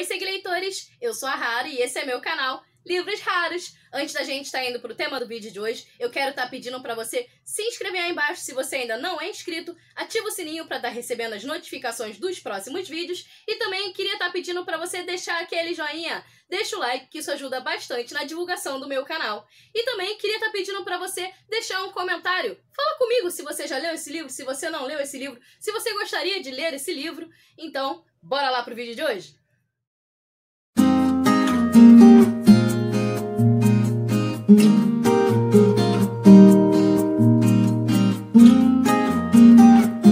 Oi, leitores! Eu sou a Rara e esse é meu canal Livros Raros. Antes da gente estar indo pro tema do vídeo de hoje, eu quero estar pedindo para você se inscrever aí embaixo se você ainda não é inscrito, ativa o sininho para estar recebendo as notificações dos próximos vídeos e também queria estar pedindo para você deixar aquele joinha, deixa o like que isso ajuda bastante na divulgação do meu canal. E também queria estar pedindo para você deixar um comentário, fala comigo se você já leu esse livro, se você não leu esse livro, se você gostaria de ler esse livro. Então, bora lá pro vídeo de hoje?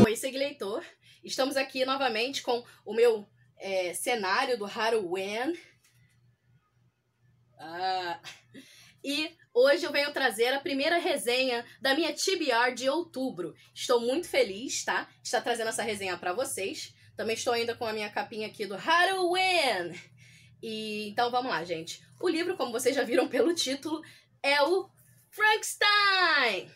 Oi, leitor! Estamos aqui novamente com o meu cenário do Halloween. E hoje eu venho trazer a primeira resenha da minha TBR de outubro. Estou muito feliz, tá? De estar trazendo essa resenha para vocês. Também estou ainda com a minha capinha aqui do Halloween. Então vamos lá, gente. O livro, como vocês já viram pelo título, é o Frankenstein!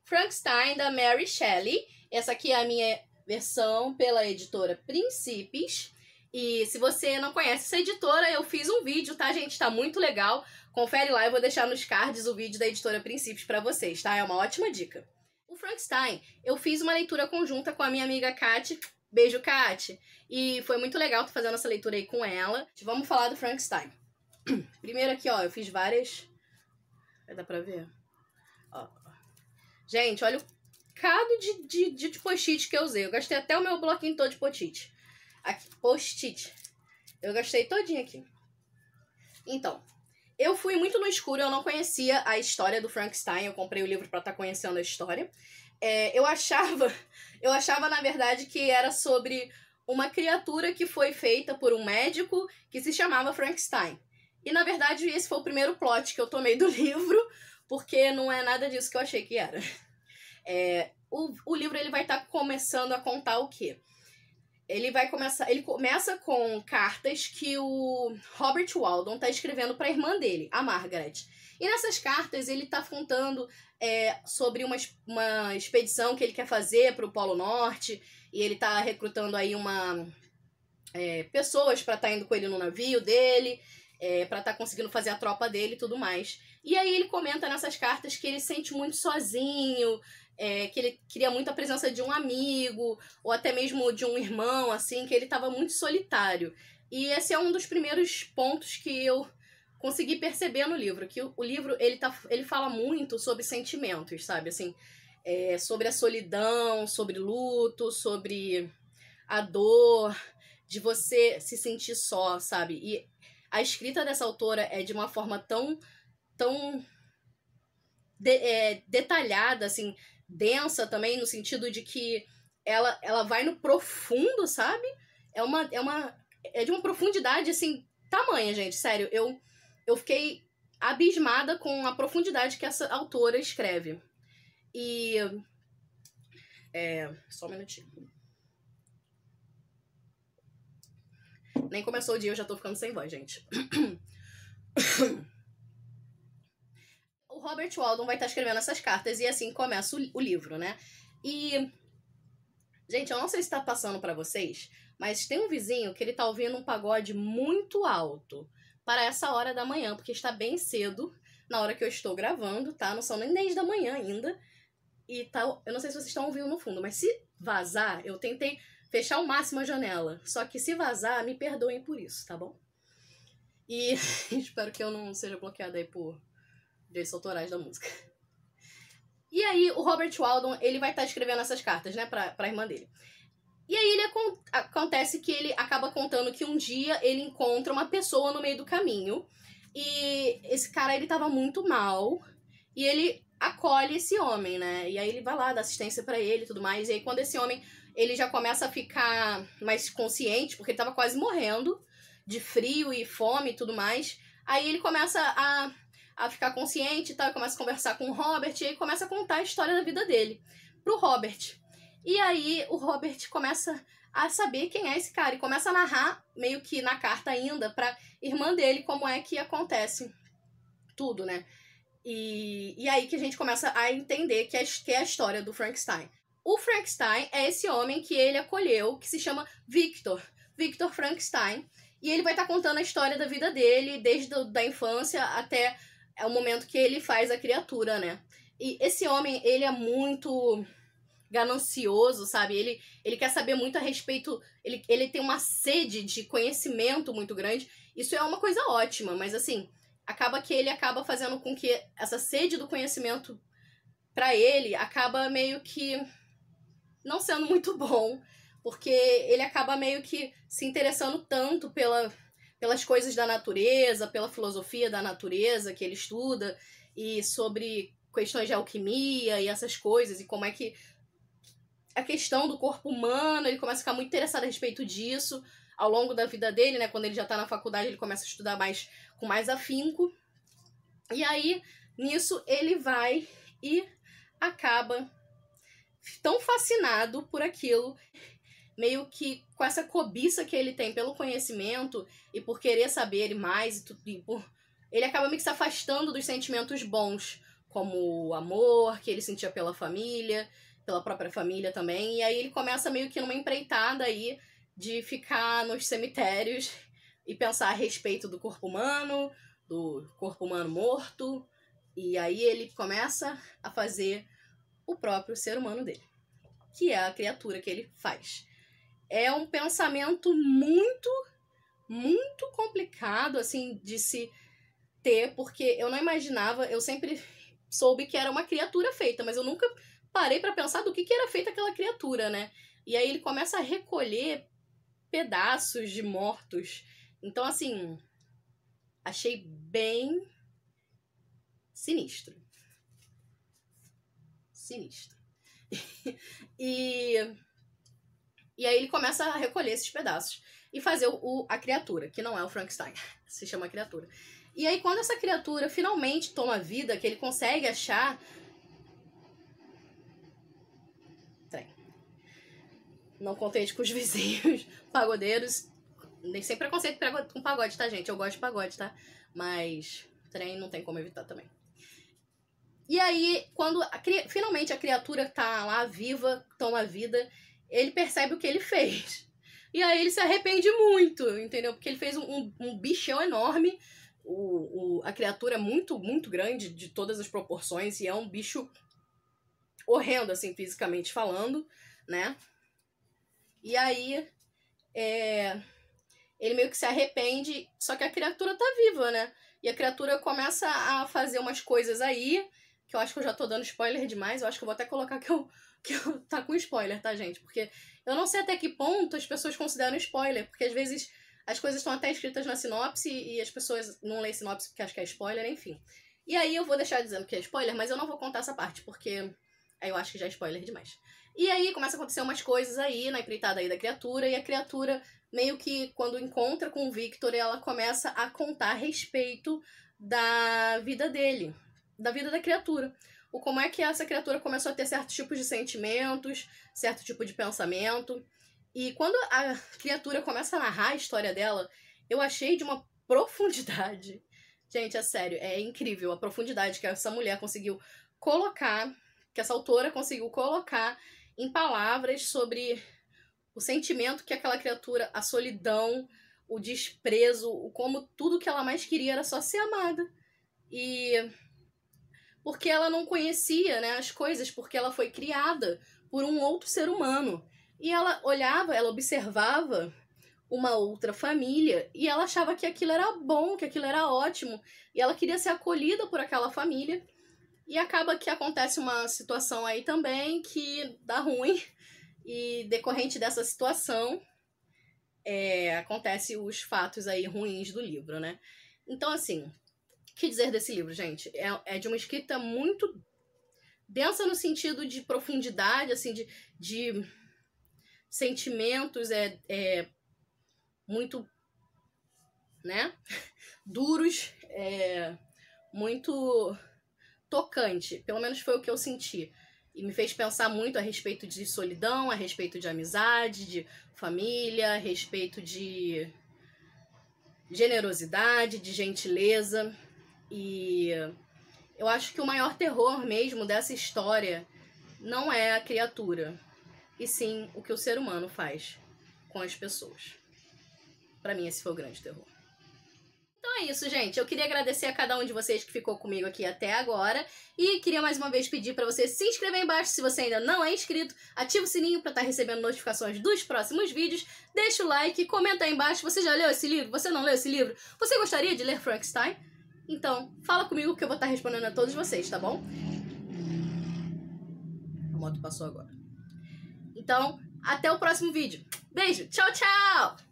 Frankenstein, da Mary Shelley. Essa aqui é a minha versão pela editora Princípios. E se você não conhece essa editora, eu fiz um vídeo, tá, gente? Tá muito legal. Confere lá, eu vou deixar nos cards o vídeo da editora Princípios pra vocês, tá? É uma ótima dica. O Frankenstein, eu fiz uma leitura conjunta com a minha amiga Kati. Beijo, Kati. E foi muito legal tô fazendo essa leitura aí com ela. Vamos falar do Frankenstein. Primeiro aqui, ó, eu fiz várias... Vai dar pra ver? Ó. Gente, olha o cado de post-it que eu usei. Eu gastei até o meu bloquinho todo de post-it. Post-it. Eu gastei todinho aqui. Então, eu fui muito no escuro, eu não conhecia a história do Frankenstein. Eu comprei o livro pra estar conhecendo a história. Eu achava, na verdade, que era sobre uma criatura que foi feita por um médico que se chamava Frankenstein. E, na verdade, esse foi o primeiro plot que eu tomei do livro, porque não é nada disso que eu achei que era. O livro ele vai estar começando a contar o quê? Ele começa com cartas que o Robert Walden está escrevendo para a irmã dele, a Margaret. E nessas cartas ele está contando sobre uma expedição que ele quer fazer para o Polo Norte. E ele está recrutando aí pessoas para estar indo com ele no navio dele, para estar conseguindo fazer a tropa dele e tudo mais. E aí ele comenta nessas cartas que ele se sente muito sozinho, que ele queria muito a presença de um amigo, ou até mesmo de um irmão, assim, que ele estava muito solitário. E esse é um dos primeiros pontos que eu consegui perceber no livro, que o livro ele fala muito sobre sentimentos, sabe? Assim, sobre a solidão, sobre luto, sobre a dor, de você se sentir só, sabe? E a escrita dessa autora é de uma forma tão detalhada, assim, densa também, no sentido de que ela vai no profundo, sabe? É de uma profundidade, assim, tamanha, gente, sério. Eu fiquei abismada com a profundidade que essa autora escreve. E... só um minutinho. Nem começou o dia, eu já tô ficando sem voz, gente. O Robert Walden vai estar escrevendo essas cartas e assim começa o livro, né? E, gente, eu não sei se tá passando pra vocês, mas tem um vizinho que ele tá ouvindo um pagode muito alto para essa hora da manhã, porque está bem cedo na hora que eu estou gravando, tá? Não são nem 10 da manhã ainda. E tá, eu não sei se vocês estão ouvindo no fundo, mas se vazar, eu tentei fechar ao máximo a janela. Só que se vazar, me perdoem por isso, tá bom? E espero que eu não seja bloqueada aí por direitos autorais da música. E aí, o Robert Walden, ele vai estar escrevendo essas cartas, né, pra irmã dele. E aí, acontece que ele acaba contando que um dia ele encontra uma pessoa no meio do caminho. E esse cara, ele tava muito mal. E ele acolhe esse homem, né? E aí ele vai lá, dá assistência pra ele e tudo mais. E aí, quando esse homem, ele já começa a ficar mais consciente, porque ele tava quase morrendo de frio e fome e tudo mais. Aí ele começa a ficar consciente e tal, começa a conversar com o Robert, e aí começa a contar a história da vida dele pro Robert. E aí o Robert começa a saber quem é esse cara, e começa a narrar, meio que na carta ainda, pra irmã dele, como é que acontece tudo, né? E aí que a gente começa a entender que é a história do Frankenstein. O Frankenstein é esse homem que ele acolheu, que se chama Victor Frankenstein, e ele vai estar contando a história da vida dele, desde a infância até o momento que ele faz a criatura, né? E esse homem, ele é muito ganancioso, sabe? Ele quer saber muito a respeito, ele tem uma sede de conhecimento muito grande. Isso é uma coisa ótima, mas assim, acaba que ele acaba fazendo com que essa sede do conhecimento pra ele acaba meio que não sendo muito bom, porque ele acaba meio que se interessando tanto pelas coisas da natureza, pela filosofia da natureza que ele estuda, e sobre questões de alquimia e essas coisas, e como é que a questão do corpo humano, ele começa a ficar muito interessado a respeito disso ao longo da vida dele, né? Quando ele já tá na faculdade, ele começa a estudar com mais afinco. E aí, nisso, ele vai e acaba tão fascinado por aquilo, meio que com essa cobiça que ele tem pelo conhecimento e por querer saber mais, ele acaba meio que se afastando dos sentimentos bons, como o amor que ele sentia pela família, pela própria família também, e aí ele começa meio que numa empreitada aí de ficar nos cemitérios e pensar a respeito do corpo humano morto, e aí ele começa a fazer o próprio ser humano dele, que é a criatura que ele faz. É um pensamento muito, muito complicado, assim, de se ter, porque eu não imaginava, eu sempre soube que era uma criatura feita, mas eu nunca parei pra pensar do que era feita aquela criatura, né? E aí ele começa a recolher pedaços de mortos. Então, assim, achei bem sinistro. Sinistro. E aí ele começa a recolher esses pedaços e fazer a criatura, que não é o Frankenstein, se chama criatura. E aí quando essa criatura finalmente toma vida, que ele consegue achar... Não contente com os vizinhos pagodeiros, nem sem preconceito com pagode, tá, gente? Eu gosto de pagode, tá? Mas trem não tem como evitar também. E aí, quando finalmente a criatura tá lá viva, toma vida, ele percebe o que ele fez. E aí ele se arrepende muito, entendeu? Porque ele fez um bichão enorme. A criatura é muito, muito grande, de todas as proporções, e é um bicho horrendo, assim, fisicamente falando, né? E aí, ele meio que se arrepende, só que a criatura tá viva, né? E a criatura começa a fazer umas coisas aí, que eu acho que eu já tô dando spoiler demais, eu acho que eu vou até colocar que eu tá com spoiler, tá, gente? Porque eu não sei até que ponto as pessoas consideram spoiler, porque às vezes as coisas estão até escritas na sinopse e as pessoas não leem sinopse porque acham que é spoiler, enfim. E aí eu vou deixar dizendo que é spoiler, mas eu não vou contar essa parte, porque aí eu acho que já é spoiler demais. E aí começa a acontecer umas coisas aí, na empreitada aí da criatura, e a criatura meio que, quando encontra com o Victor, ela começa a contar a respeito da vida dele, da vida da criatura. Como é que essa criatura começou a ter certos tipos de sentimentos, certo tipo de pensamento. E quando a criatura começa a narrar a história dela, eu achei de uma profundidade. Gente, é sério, é incrível a profundidade que essa mulher conseguiu colocar, que essa autora conseguiu colocar em palavras sobre o sentimento que aquela criatura, a solidão, o desprezo, como tudo que ela mais queria era só ser amada. E porque ela não conhecia, né, as coisas, porque ela foi criada por um outro ser humano. E ela olhava, ela observava uma outra família e ela achava que aquilo era bom, que aquilo era ótimo. E ela queria ser acolhida por aquela família. E acaba que acontece uma situação aí também que dá ruim. E decorrente dessa situação, acontece os fatos aí ruins do livro, né? Então, assim, o que dizer desse livro, gente? É de uma escrita muito densa no sentido de profundidade, assim, de sentimentos, muito, né, duros, muito tocante, pelo menos foi o que eu senti. E me fez pensar muito a respeito de solidão, a respeito de amizade, de família, a respeito de generosidade, de gentileza. E eu acho que o maior terror mesmo dessa história não é a criatura, e sim o que o ser humano faz com as pessoas. Pra mim, esse foi o grande terror. Então é isso, gente. Eu queria agradecer a cada um de vocês que ficou comigo aqui até agora. E queria mais uma vez pedir pra você se inscrever aí embaixo se você ainda não é inscrito. Ativa o sininho pra estar recebendo notificações dos próximos vídeos. Deixa o like, comenta aí embaixo. Você já leu esse livro? Você não leu esse livro? Você gostaria de ler Frankenstein? Então, fala comigo que eu vou estar respondendo a todos vocês, tá bom? A moto passou agora. Então, até o próximo vídeo. Beijo, tchau, tchau!